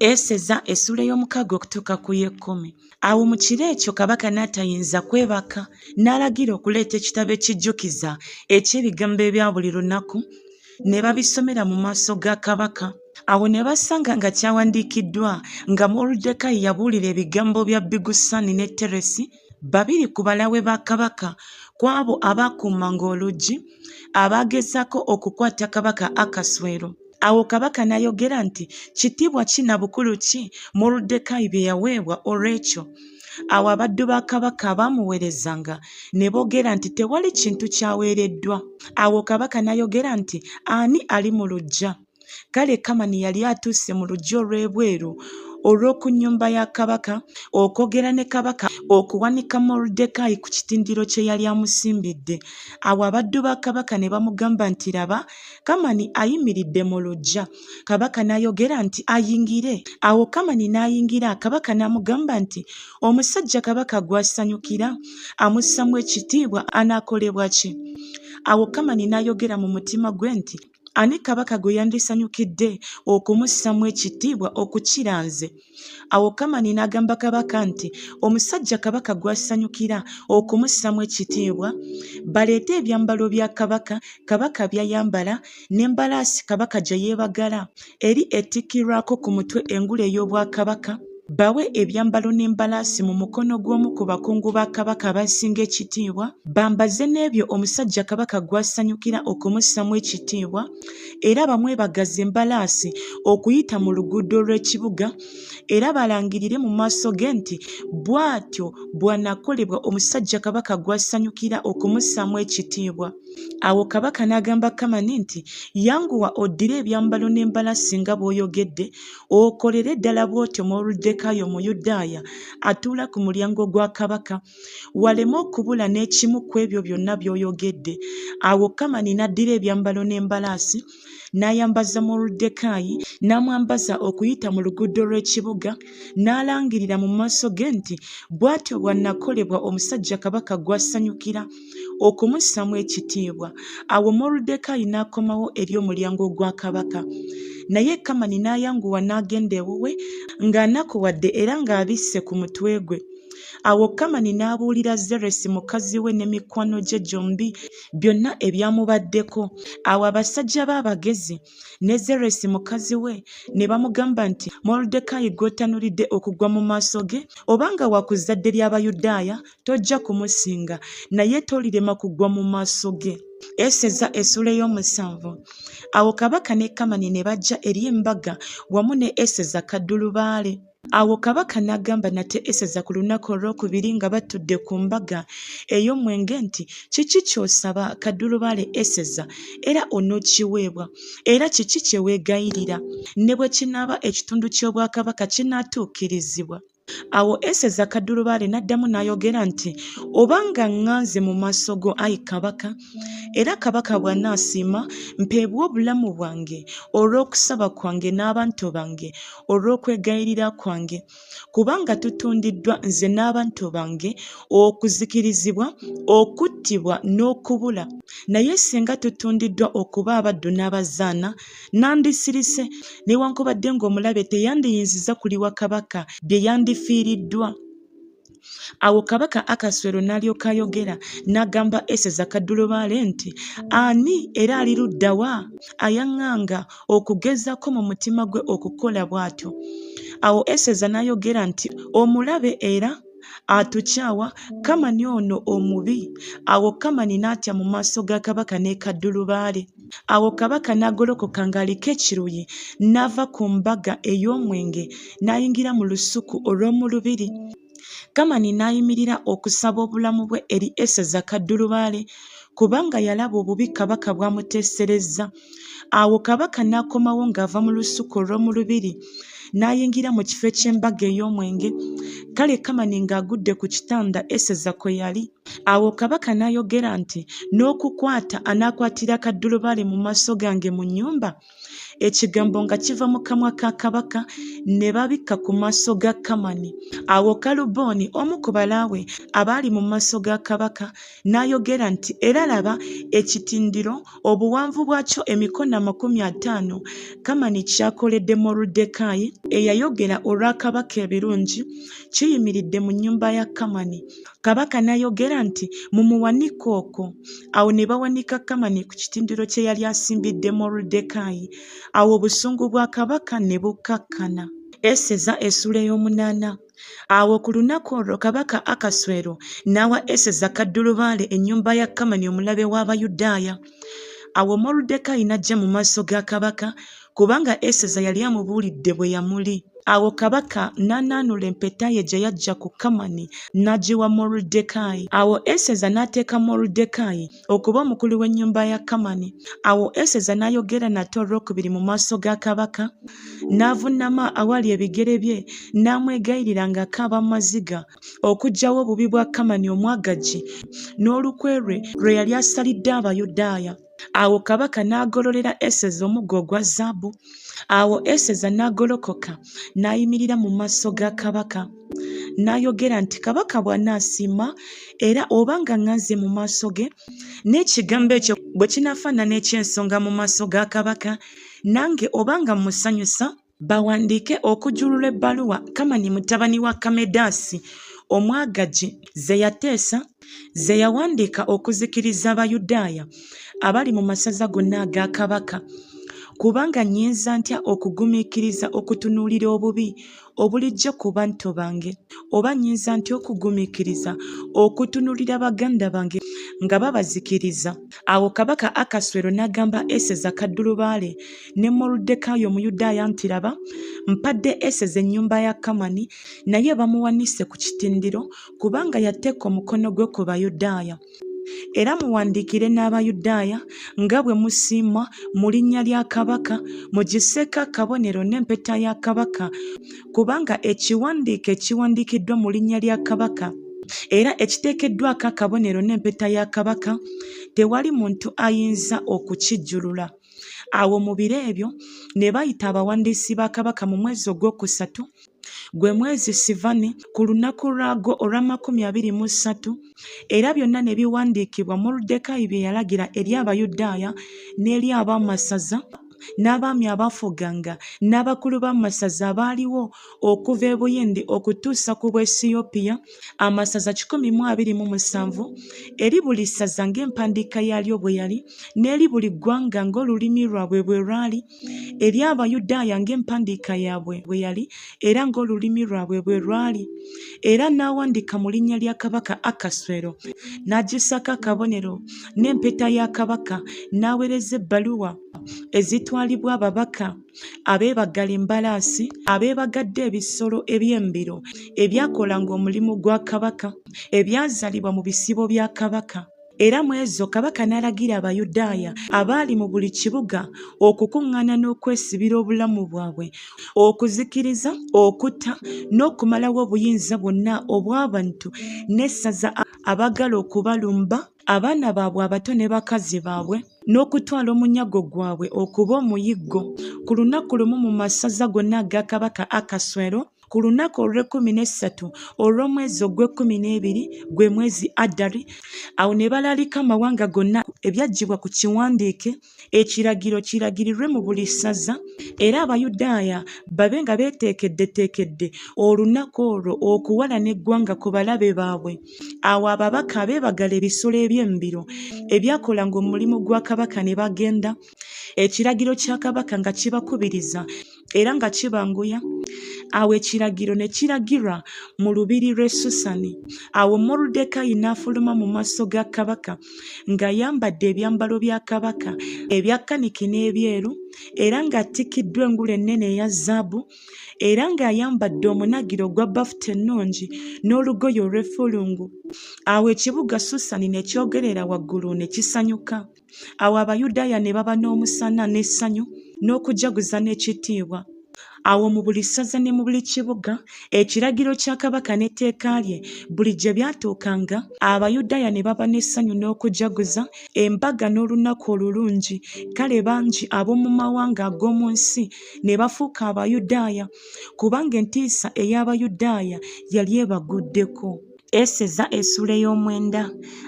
Eseza essula y'omukaaga okutuuka ku y'ekkumi. Awo mu kiro ekyo kabaka n'atayinza kwebaka, n'alagira okuleeta ekitabo ekijjukiza eky'ebigambo ebya buli lunaku, ne babisomera mu maaso ga kabaka. Awo ne basanga nga kyawandiikiddwa nga Moruddekaayi yabuulira ebigambo bya Bigusani ne Teresi, babiri ku balawe ba kabaka, ku abo abaakuumanga oluggi, abaagezaako okukwata kabaka Akaswero. Awo kabaka n'ayogera nti kitiibwa ki na bukulu ki Moruddekaayi bye yaweebwa olw'ekyo. Awo abaddu ba kabaka abaamuweerezanga ne boogera nti tewali kintu kyaweereddwa. Awo kabaka n'ayogera nti ani ali mu luggya? Kale Kamani yali atuuse mu luggya olw'ebweru olw'oku nnyumba ya kabaka, okwogera ne kabaka, okuwanika Moruddekaayi ku kitindiro kye yali amusimbidde. Awo abaddu ba kabaka ne bamugamba nti laba, Kamani ayimiridde mu luggya. Kabaka n'ayogera nti ayingire. Awo Kamani n'ayingira, kabaka n'amugamba nti omusajja kabaka gw'asanyukira, amussamu ekitiibwa, anaakolebwa ki? Awo Kamani n'ayogera mu mutima gwe nti ani kabaka gwe yandisanyukidde okumussamu ekitiibwa okukira nze? Awo Kamani n'agamba kabaka nti omusajja kabaka gw'asanyukira okumussamu ekitiibwa, baleete ebyambalo bya kabaka, kabaka byayambala, n'embalaasi kabaka gye yeebagala, eri ettikirwako ku mutwe engule ey'obwakabaka, bawe ebyambalo n'embalaasi mu mukono gw'omu ku bakungu ba kabaka abasinga ekitiibwa, bambaze n'ebyo omusajja kabaka gw'asanyukira okumussamu ekitiibwa, era bamwebagaze embalaasi okuyita mu luguudo lw'ekibuga, era balangirire mu maaso ge nti bw'atyo bw'anaakolebwa omusajja kabaka gw'asanyukira okumussamu ekitiibwa. Awo kabaka n'agamba Kamani nti yanguwa oddire ebyambalo n'embalaasi nga bw'oyogedde, okolere ddala bw'otyo Moruddekaayi Omuyudaaya atuula ku mulyango gwa kabaka, waleme okubula n'ekimu ku ebyo byonna by'oyogedde. Awo Kamani n'addira ebyambalo n'embalaasi, n'ayambaza Moruddekaayi, n'amwambaza okuyita mu luguudo lw'ekibuga, n'alangirira mu maaso ge nti bw'atyo bw'anaakolebwa omusajja kabaka gw'asanyukira okumussamu ekitiibwa. Awo Moruddekaayi n'akomawo eri omulyango gwa kabaka, naye Kamani n'ayanguwa n'agenda ewuwe ng'anakuwadde era ng'abisse ku mutwe gwe. Awo Kamani n'abuulira Zeresi mukazi we ne mikwano gye gyombi byonna ebyamubaddeko. Awo abasajja b'abagezi ne Zeresi mukazi we ne bamugamba nti Moruddekaayi gw'otanulidde okugwa mu maaso ge, obanga wa ku zzadde ly'Abayudaaya tojja kumusinga, naye tolirema kugwa mu maaso ge. Eseza essula ey'omusanvu. Awo kabaka ne Kamani ne bajja eri embaga wamu ne Eseza Kaddulubaale. Awo kabaka n'agamba nate Eseza ku lunaku olwokubiri nga batudde ku mbaga ey'omwenge nti kiki ky'osaba Kaddulubaale Eseza, era onookiweebwa, era kiki kye weegayirira, ne bwe kinaaba ekitundu ky'obwakabaka kinaatuukirizibwa. Awo Eseza Kaddulubaale n'addamu n'ayogera nti obanga ŋŋanze mu maaso go ayi kabaka, era kabaka bw'anaasiima, mpeebwa obulamu bwange olw'okusaba kwange n'abantu bange, olw'okwegayirira kwange, kubanga tutundiddwa nze n'abantu bange okuzikirizibwa, okuttibwa n'okubula. Naye singa tutundiddwa okuba abaddu n'abazaana, nandisirise, newankubadde ng'omulabe teyandiyinziza kuliwa kabaka bye yandifiiriddwa. Awo kabaka Akaswero n'alyoka ayogera n'agamba Eseza Kaddulubaale nti ani era ali ludda wa ayaŋŋanga okugezaako mu mutima gwe okukola bw'atyo? Awo Eseza n'ayogera nti omulabe era atukyawa, Kamani ono omubi. Awo Kamani n'atya mu maaso ga kabaka ne Kaddulubaale. Awo kabaka n'agolokoka ng'aliko ekiruyi, n'ava ku mbaga ey'omwenge n'ayingira mu lusuku olw'omu lubiri. Kamani n'ayimirira okusaba obulamu bwe eri Eseza Kaddulubaale, kubanga yalaba obubi kabaka bw'amuteeserezza. Awo kabaka n'akomawo ng'ava mu lusuku olw'omu lubiri, n'ayingira mu kifo eky'embaga ey'omwenge. Kale Kamani ng'agudde ku kitanda Eseza kwe yali, Awo kabaka n'ayogera nti n'okukwata anaakwatira kaddulubaale mu maaso gange mu nnyumba? Ekigambo nga kiva mu kamwa ka kabaka ne babikka ku maaso ga Kamani. Awo Kalubooni omu ku balaawe abaali mu maaso ga kabaka n'ayogera nti era laba ekitindiro obuwanvu bwakyo emikono 50 Kamani kyakoledde Moruddekaayi eyayogera olwa kabaka ebirungi kiyimiridde mu nnyumba ya Kamani. Kabaka n'ayogera nti mumuwanike okwo. Awo ne bawanika Kamani ku kitindiro kye yali asimbidde Moruddekaayi. Awo obusungu bwa kabaka ne bukkakkana. Eseza essula ey'omunaana. Awo ku lunaku olwo kabaka Akaswero n'awa Eseza kaddulubaale ennyumba ya Kamani omulabe w'Abayudaaya. Awo Moruddekaayi n'ajja mu maaso ga kabaka kubanga Eseza yali amubuulidde bwe yamuli. Awo kabaka n'anaanula empeta ye gye yajja ku Kamani n'agiwa Moruddekaayi. Awo Eseza n'ateeka Moruddekaayi okuba omukulu w'ennyumba ya Kamani. Awo Eseza n'ayogera nate olwokubiri mu maaso ga kabaka, n'avuunama awali ebigere bye n'amwegayirira ng'akaaba amaziga okuggyawo obubi bwa Kamani omwagaji n'olukwe lwe yali asalidde Abayudaaya. Awo kabaka n'agololera Eseza omuggo ogwa zaabu. Awo Eseza n'agolokoka n'ayimirira mu maaso ga kabaka n'ayogera nti kabaka bw'anaasiima era obanga ŋŋanze mu maaso ge n'ekigambo ekyo bwe kinaafaanana eky'ensonga mu maaso ga kabaka, nange obanga musanyusa bawandiike okujulula ebbaluwa Kamani mutabani wa Kamedaasi omwagaji ze yateesa ze yawandiika okuzikiriza Abayudaaya abali mu masaza gonna aga kabaka. Kubanga nnyinza ntya okugumiikiriza okutunuulira obubi obulijjo ku bantu bange, oba nnyinza ntya okugumiikiriza okutunuulira baganda bange nga babazikiriza? Awo kabaka Akaswero n'agamba Eseza kaddulubaale ne Moruddekaayi Omuyudaaya nti laba, mpadde Eseza ennyumba ya Kamani naye bamuwanise ku kitindiro kubanga yateeka omukono gwe ku Bayudaaya. Era muwandiikire n'Abayudaaya nga bwe musiima mu linnya lya kabaka, mugisseeko akabonero n'empeta ya kabaka, kubanga ekiwandiiko ekiwandiikiddwa mu linnya lya kabaka era ekiteekeddwako akabonero n'empeta ya kabaka tewali muntu ayinza okukijjulula. Awo mu biro ebyo ne bayita abawandiisi ba kabaka mu mwezi ogwokusatu, gwe mwezi Sivani, ku lunaku lwagwo olwa 23, era byonna ne biwandiikibwa Moruddekaayi bye yalagira eri Abayudaaya n'eri ab'amasaza n'abaami abafuganga n'abakulu b'amasaza abaaliwo okuva e Buyindi okutuusa ku Bwesiyopya, amasaza 127, eri buli ssaza ng'empandiika yaalyo bwe yali, n'eri buli ggwanga ng'olulimi lwabwe bwe lwali, eri Abayudaaya ng'empandiika yaabwe bwe yali era ng'olulimi lwabwe bwe lwali. Era n'awandiika mu linnya lya kabaka Akaswero, n'agissaako akabonero n'empeta ya kabaka, n'aweereza ebbaluwa ezitwalibwa ababaka abeebagala embalaasi, abeebagadde ebisolo eby'embiro ebyakolanga omulimu gwa kabaka, ebyazaalibwa mu bisibo bya kabaka. Era mu ezo kabaka n'alagira Abayudaaya abaali mu buli kibuga okukuŋŋaana n'okwesibira obulamu bwabwe, okuzikiriza, okutta n'okumalawo obuyinza bwonna obw'abantu n'essaza abagala okubalumba, abaana baabwe abato ne bakazi baabwe, n'okutwala omunyago gwabwe okuba omuyiggo. Ku lunaku lumu mu masaza gonna aga kabaka Akaswero, ku lunaku olw'e13 olw'omwezi ogw'e12 gwe mwezi Adari, awo ne balalika amawanga gonna ebyaggyibwa ku kiwandiike ekiragiro kiragirirwe mu buli ssaza, era Abayudaaya babe nga beeteekeddeteekedde olunaku olwo okuwalana eggwanga ku balabe baabwe. Awo ababaka abeebagala ebisolo eby'embiro ebyakolanga omulimu gwa kabaka ne bagenda, ekiragiro kya kabaka nga kibakubiriza era nga kibanguya. Awo ekiragiro ne kiragirwa mu lubiri lw'e Susani. Awo Moruddekaayi n'afuluma mu maaso ga kabaka ng'ayambadde ebyambalo bya kabaka ebya kaniki n'ebyeru, era ng'atikkiddwa engule ennene eya zaabu, era ng'ayambadde omunagiro ogwa bafuta ennungi n'olugoye olw'effulungu. Awo ekibuga Susani ne kyogerera waggulu ne kisanyuka. Awo Abayudaaya ne baba n'omusana n'essanyu n'okujaguza n'ekitiibwa. Awo mu buli ssaza ne mu buli kibuga ekiragiro kya kabaka n'etteeka lye buli gye byatuukanga, Abayudaaya ne baba n'essanyu n'okujaguza embaga n'olunaku olulungi. Kale bangi ab'omu mawanga ag'omu nsi ne bafuuka Abayudaaya kubanga entiisa ey'Abayudaaya yali ebaguddeko. Eseza essula ey'omwenda.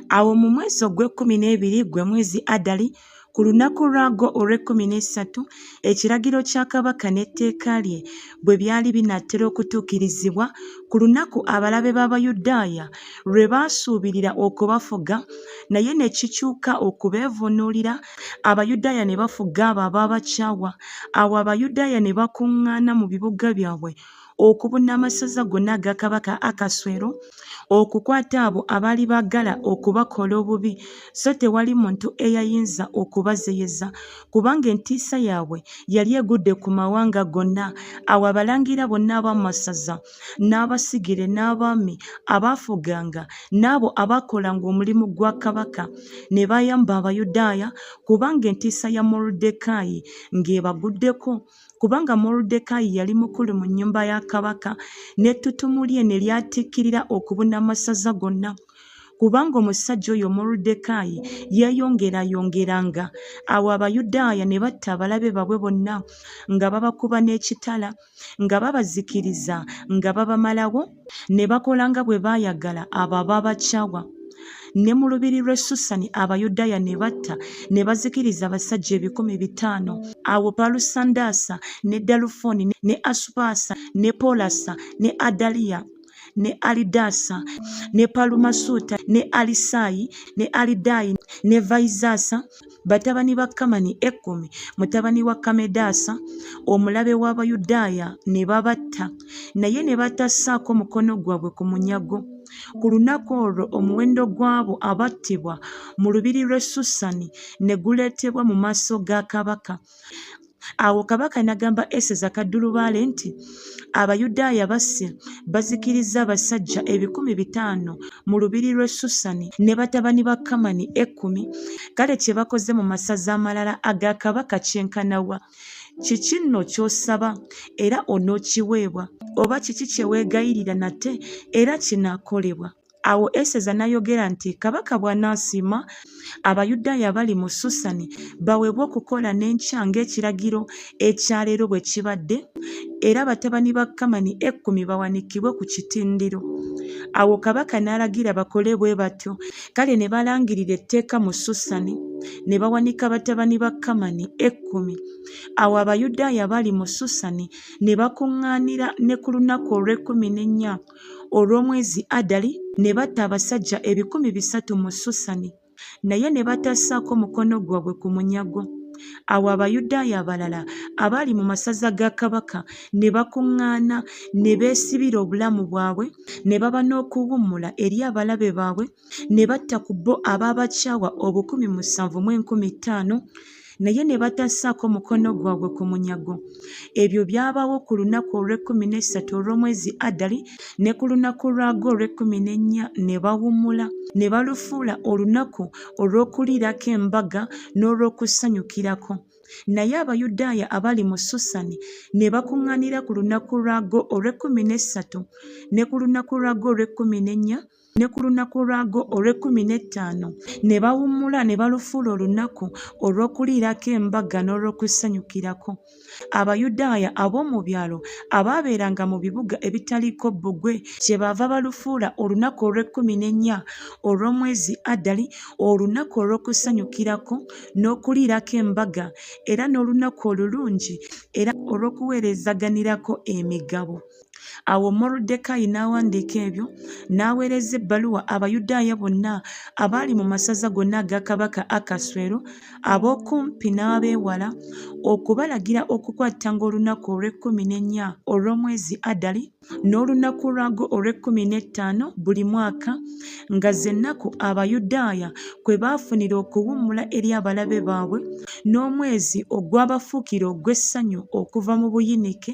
Awo mu mwezi ogw'e12 gwe mwezi Adali, ku lunaku lwagwo olw'e13, ekiragiro kya kabaka n'etteeka lye bwe byali binattera okutuukirizibwa, ku lunaku abalabe b'Abayudaaya lwe baasuubirira okubafuga, naye ne kikyuka okubeevuunulira, Abayudaaya ne bafuga abo abaabakyawa. Awo Abayudaaya ne bakuŋŋaana mu bibuga byabwe okubuna amasaza gonna aga kabaka Akaswero, okukwata abo abaali baagala okubakola obubi, so tewali muntu eyayinza okubazeyeza kubanga entiisa yaabwe yali egudde ku mawanga gonna. Awo abalangira bonna ab'amasaza n'abasigire n'abaami abaafuganga n'abo abakolanga omulimu gwa kabaka ne bayamba Abayudaaya kubanga entiisa ya Morodekaayi ng'ebaguddeko, kubanga Morodekaayi yali mukulu mu nnyumba ya kabaka n'ettutumu lye ne lyatikkirira okubuna amasaza gonna. Kubanga omusajja oyo Morodekaayi yeeyongerayongeranga, awo Abayudaaya ne batta abalabe baabwe bonna nga babakuba n'ekitala, nga babazikiriza, nga babamalawo, ne bakola nga bwe baayagala abo abaabakyawa. Ne mu lubiri lw'e Susani Abayudaaya ne batta ne bazikiriza abasajja 500. Awo Palusandasa ne Dalufoni ne Asupaasa ne Polasa ne Adaliya ne Alidasa ne Palumasuuta ne Alisayi ne Alidayi ne Vaizasa, batabani ba Kamani 10, mutabani wa Kamedasa omulabe w'Abayudaaya, ne babatta, naye ne batassaako mukono gwabwe ku munyago. Ku lunaku olwo omuwendo gw'abo abattibwa mu lubiri lw'e Susani ne guleetebwa mu maaso ga kabaka. Awo kabaka n'agamba Eseza Kaddulubaale nti, Abayudaaya basse bazikiriza abasajja 500 mu lubiri lw'e Susani ne batabani ba Kamani 10. Kale kye bakoze mu masaza amalala aga kabaka kyenkanawa. Kiki nno ky'osaba era onookiweebwa? Oba kiki kye weegayirira nate era kinaakolebwa? Awo Eseza n'ayogera nti kabaka bw'anaasiima, Abayudaaya bali mu Susani baweebwe okukola n'enkya ng'ekiragiro ekyaleero bwe kibadde, era batabani ba Kamani 10 bawanikibwe ku kitindiro. Awo kabaka n'alagira bakole bwe batyo. Kale ne balangirira etteeka mu Susani ne bawanika batabani ba Kamani 10. Awo Abayudaaya bali mu Susani ne bakuŋŋaanira ne ku lunaku olw'e14 olw'omwezi Adali ne batta abasajja 300 mu Susani, naye ne batassaako mukono gwabwe ku munyago. Awo Abayudaaya abalala abaali mu masaza ga kabaka ne bakuŋŋaana ne beesibira obulamu bwabwe, ne baba n'okuwummula eri abalabe baabwe, ne batta ku bo abaabakyawa 7,500, naye ne batassaako mukono gwabwe ku munyago. Ebyo byabaawo ku lunaku olw'e13 olw'omwezi Adali, ne ku lunaku lwagwo olw'e14 ne bawummula, ne balufuula olunaku olw'okuliirako embaga n'olw'okusanyukirako. Naye Abayudaaya abali mu Susani ne bakuŋŋaanira ku lunaku lwagwo olw'e13 ne ku lunaku lwagwo olw'e14 ne ku lunaku lwagwo olw'e15 ne bawummula ne balufuula olunaku olw'okuliirako embaga n'olw'okusanyukirako. Abayudaaya ab'omu byalo abaabeeranga mu bibuga ebitaliiko bbugwe kyebaava balufuula olunaku olw'e14 olw'omwezi Adali olunaku olw'okusanyukirako n'okuliirako embaga, era n'olunaku olulungi era olw'okuweerezaganirako emigabo. Awo Morodekaayi n'awandiika ebyo, n'aweereza ebbaluwa Abayudaaya bonna abaali mu masaza gonna aga kabaka Akaswero, ab'okumpi n'abeewala, okubalagira okukwatanga olunaku olw'e14 olw'omwezi Adali n'olunaku lwagwo olw'e15 buli mwaka, nga z'ennaku Abayudaaya kwe baafunira okuwummula eri abalabe baabwe, n'omwezi ogwabafuukira ogw'essanyu okuva mu buyinike,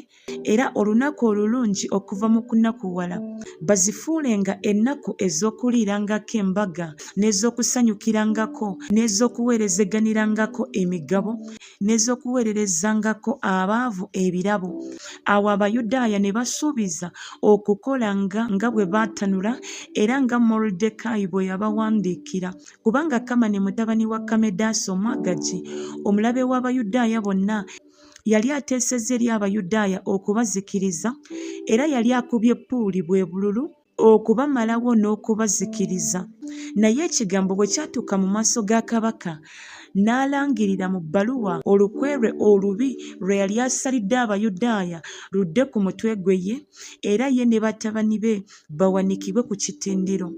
era olunaku olulungi okuva mu kunakuwala. Bazifuulenga ennaku ez'okuliirangako embaga n'ez'okusanyukirangako n'ez'okuweerezeganirangako emigabo n'ez'okuweererezangako abaavu ebirabo. Awo Abayudaaya ne basuubiza okukola nga bwe baatanula era nga Moridekaayi bwe yabawandiikira, kubanga Kamani mutabani wa Kamedaasi Omwagaagi, omulabe w'Abayudaaya bonna, yali ateesezza eri Abayudaaya okubazikiriza, era yali akubye Puuli bwe bululu okubamalawo n'okubazikiriza. Naye ekigambo bwe kyatuuka mu maaso ga kabaka, n'alangirira mu bbaluwa olukwerwe olubi lwe yali asalidde Abayudaaya ludde ku mutwe gwe ye, era ye ne batabani be bawanikibwe ku kitindiro.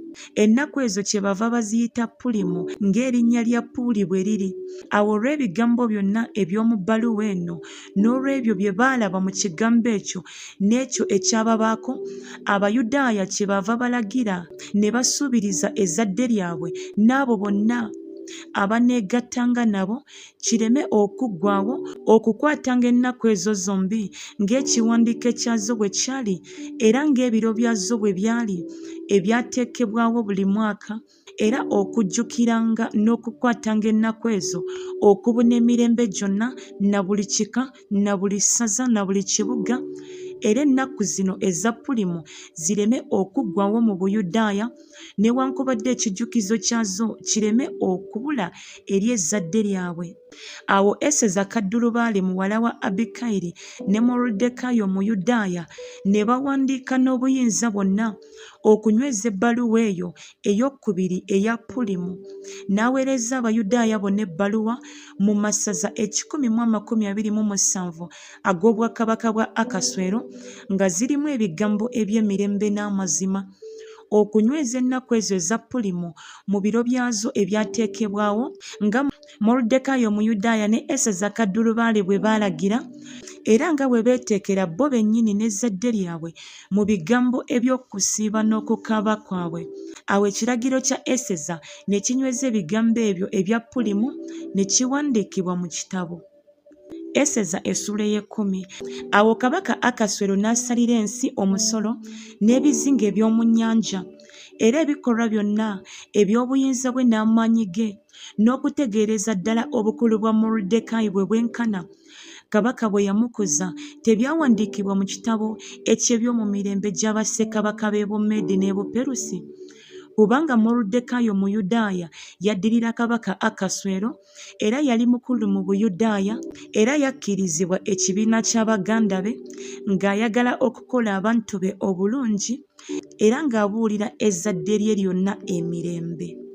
Ennaku ezo kyebava baziyita Pulimu ng'erinnya lya Puuli bwe liri. Awo olw'ebigambo byonna eby'omu bbaluwa eno n'olw'ebyo bye baalaba mu kigambo ekyo n'ekyo ekyababaako, Abayudaaya kyebava balagira ne basuubiriza ezzadde lyabwe n'abo bonna abaneegattanga nabo kireme okuggwaawo okukwatanga ennaku ezo zombi ng'ekiwandiiko ekyazo bwe kyali era ng'ebiro byazo bwe byali ebyateekebwawo buli mwaka, era okujjukiranga n'okukwatanga ennaku ezo okubuna emirembe gyonna na buli kika na buli ssaza na buli kibuga, era ennaku zino eza Pulimu zireme okuggwawo mu Buyudaaya newankubadde ekijjukizo kyazo kireme okubula eri ezzadde lyabwe. Awo Eseza Kaddulubaale muwala wa Abikayiri ne Moridekaayi Omuyudaaya ne bawandiika n'obuyinza bwonna okunyweza ebbaluwa eyo ey'okubiri eya Pulimu. N'aweereza Abayudaaya bonna ebbaluwa mu masaza 127 ag'obwakabaka bwa Akaswero nga zirimu ebigambo eby'emirembe n'amazima. Okunyweza ennaku ezo eza Pulimu mu biro byazo ebyateekebwawo nga Moridekaayi Omuyudaaya ne Eseza Kaddulubaale bwe baalagira, era nga bwe beeteekera bo bennyini n'ezzadde lyabwe mu bigambo eby'okusiiba n'okukaaba kwabwe. Awo ekiragiro kya Eseza ne kinyweza ebigambo ebyo ebya Pulimu ne kiwandiikibwa mu kitabo. Eseza essula ey'ekkumi. Awo kabaka Akaswero n'asalira ensi omusolo n'ebizinga eby'omu nnyanja, era ebikolwa byonna eby'obuyinza bwe n'amaanyi ge, n'okutegeereza ddala obukulu bwa Moridekaayi bwe bwenkana kabaka bwe yamukuza, tebyawandiikibwa mu kitabo eky'ebyomu mirembe gya bassekabaka b'e Bumeedi n'e Buperusi? Kubanga Moridekaayi Omuyudaaya yaddirira kabaka Akaswero, era yali mukulu mu Buyudaaya, era yakkirizibwa ekibiina ky'abaganda be, ng'ayagala okukola abantu be obulungi, era ng'abuulira ezzadde lye lyonna emirembe.